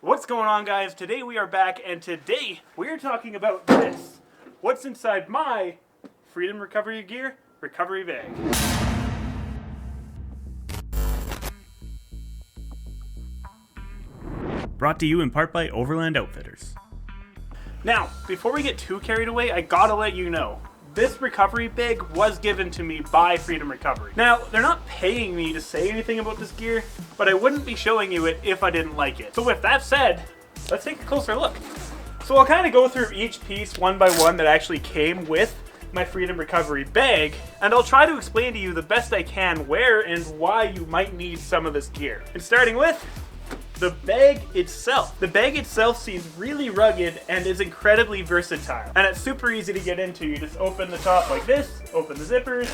What's going on, guys? Today we are back, and today we are talking about this. What's inside my Freedom Recovery Gear recovery bag. Brought to you in part by Overland Outfitters. Now, before we get too carried away, I gotta let you know, this recovery bag was given to me by Freedom Recovery. Now, they're not paying me to say anything about this gear, but I wouldn't be showing you it if I didn't like it. So with that said, let's take a closer look. So I'll kind of go through each piece one by one that actually came with my Freedom Recovery bag, and I'll try to explain to you the best I can where and why you might need some of this gear. And starting with the bag itself. The bag itself seems really rugged and is incredibly versatile. And it's super easy to get into. You just open the top like this, open the zippers,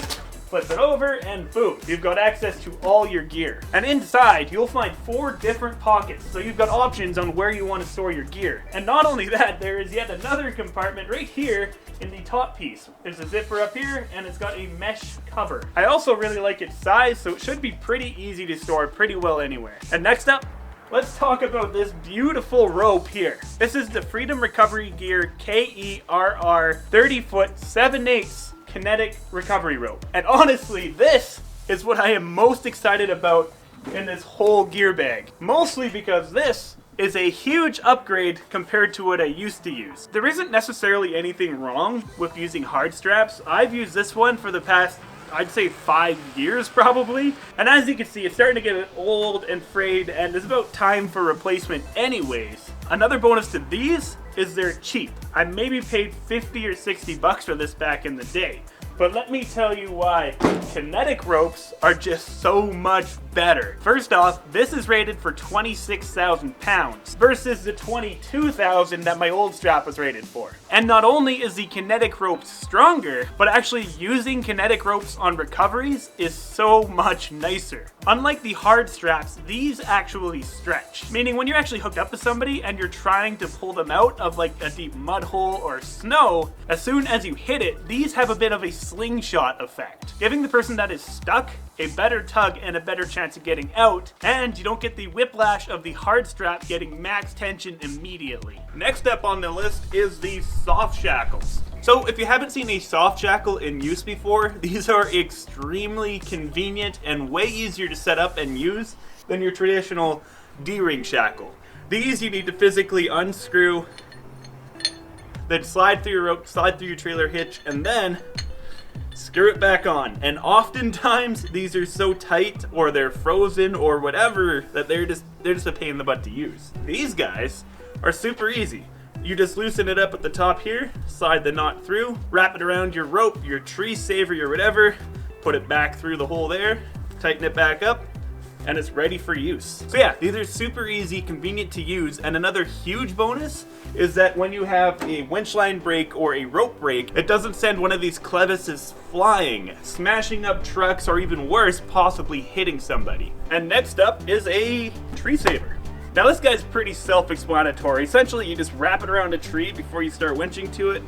flip it over, and boom, you've got access to all your gear. And inside, you'll find 4 different pockets, so you've got options on where you want to store your gear. And not only that, there is yet another compartment right here in the top piece. There's a zipper up here, and it's got a mesh cover. I also really like its size, so it should be pretty easy to store pretty well anywhere. And next up, let's talk about this beautiful rope here. This is the Freedom Recovery Gear KERR 30-foot 7/8 Kinetic Recovery Rope. And honestly, this is what I am most excited about in this whole gear bag. Mostly because this is a huge upgrade compared to what I used to use. There isn't necessarily anything wrong with using hard straps. I've used this one for the past, I'd say 5 years probably. And as you can see, it's starting to get old and frayed, and it's about time for replacement anyways. Another bonus to these is they're cheap. I maybe paid 50 or 60 bucks for this back in the day. But let me tell you why Kinetic ropes are just so much better. First off, this is rated for 26,000 pounds versus the 22,000 that my old strap was rated for. And not only is the Kinetic rope stronger, but actually using Kinetic ropes on recoveries is so much nicer. Unlike the hard straps, these actually stretch. Meaning when you're actually hooked up to somebody and you're trying to pull them out of like a deep mud hole or snow, as soon as you hit it, these have a bit of a slingshot effect, giving the person that is stuck a better tug and a better chance of getting out, and you don't get the whiplash of the hard strap getting max tension immediately. Next up on the list is the Soft Shackles. So if you haven't seen a soft shackle in use before, these are extremely convenient and way easier to set up and use than your traditional D-ring shackle. These you need to physically unscrew, then slide through your rope, slide through your trailer hitch, and then screw it back on. And oftentimes these are so tight or they're frozen or whatever that they're just a pain in the butt to use. These guys are super easy. You just loosen it up at the top here, slide the knot through, wrap it around your rope, your tree saver, or whatever, put it back through the hole there, tighten it back up, and it's ready for use. So yeah, these are super easy, convenient to use, and another huge bonus is that when you have a winch line break or a rope break, it doesn't send one of these clevises flying, smashing up trucks, or even worse, possibly hitting somebody. And next up is a tree saver. Now this guy's pretty self-explanatory. Essentially, you just wrap it around a tree before you start winching to it,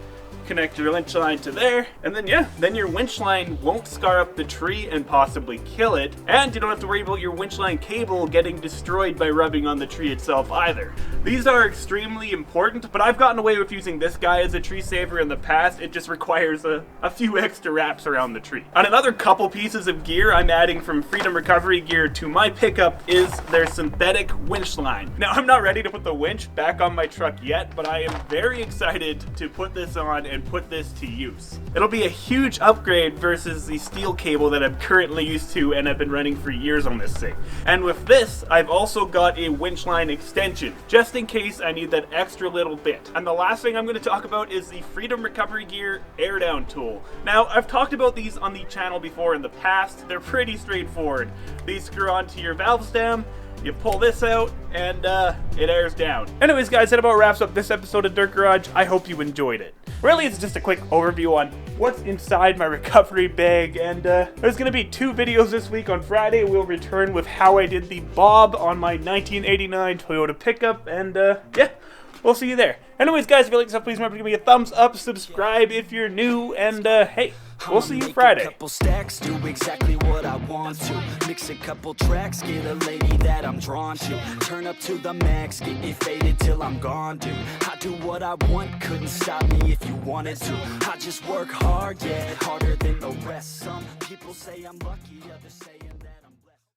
connect your winch line to there, and then your winch line won't scar up the tree and possibly kill it, and you don't have to worry about your winch line cable getting destroyed by rubbing on the tree itself either. These are extremely important, but I've gotten away with using this guy as a tree saver in the past. It just requires a few extra wraps around the tree. And another couple pieces of gear I'm adding from Freedom Recovery Gear to my pickup is their synthetic winch line. Now, I'm not ready to put the winch back on my truck yet, but I am very excited to put this on and put this to use. It'll be a huge upgrade versus the steel cable that I'm currently used to and have been running for years on this thing. And with this, I've also got a winch line extension, just in case I need that extra little bit. And the last thing I'm going to talk about is the Freedom Recovery Gear air down tool. Now, I've talked about these on the channel before in the past. They're pretty straightforward. These screw onto your valve stem, you pull this out, and it airs down. Anyways, guys, that about wraps up this episode of Dirt Garage. I hope you enjoyed it. Really, it's just a quick overview on what's inside my recovery bag, and there's going to be 2 videos this week. On Friday, we'll return with how I did the bob on my 1989 Toyota pickup, and yeah, we'll see you there. Anyways, guys, if you like this stuff, please remember to give me a thumbs up, subscribe if you're new, and hey, we'll see you Friday. Couple stacks, do exactly what I want to. Mix a couple tracks, get a lady that I'm drawn to. Turn up to the max, get me faded till I'm gone, dude. I do what I want, couldn't stop me if you wanted to. I just work hard, yeah, harder than the rest. Some people say I'm lucky, others say I'm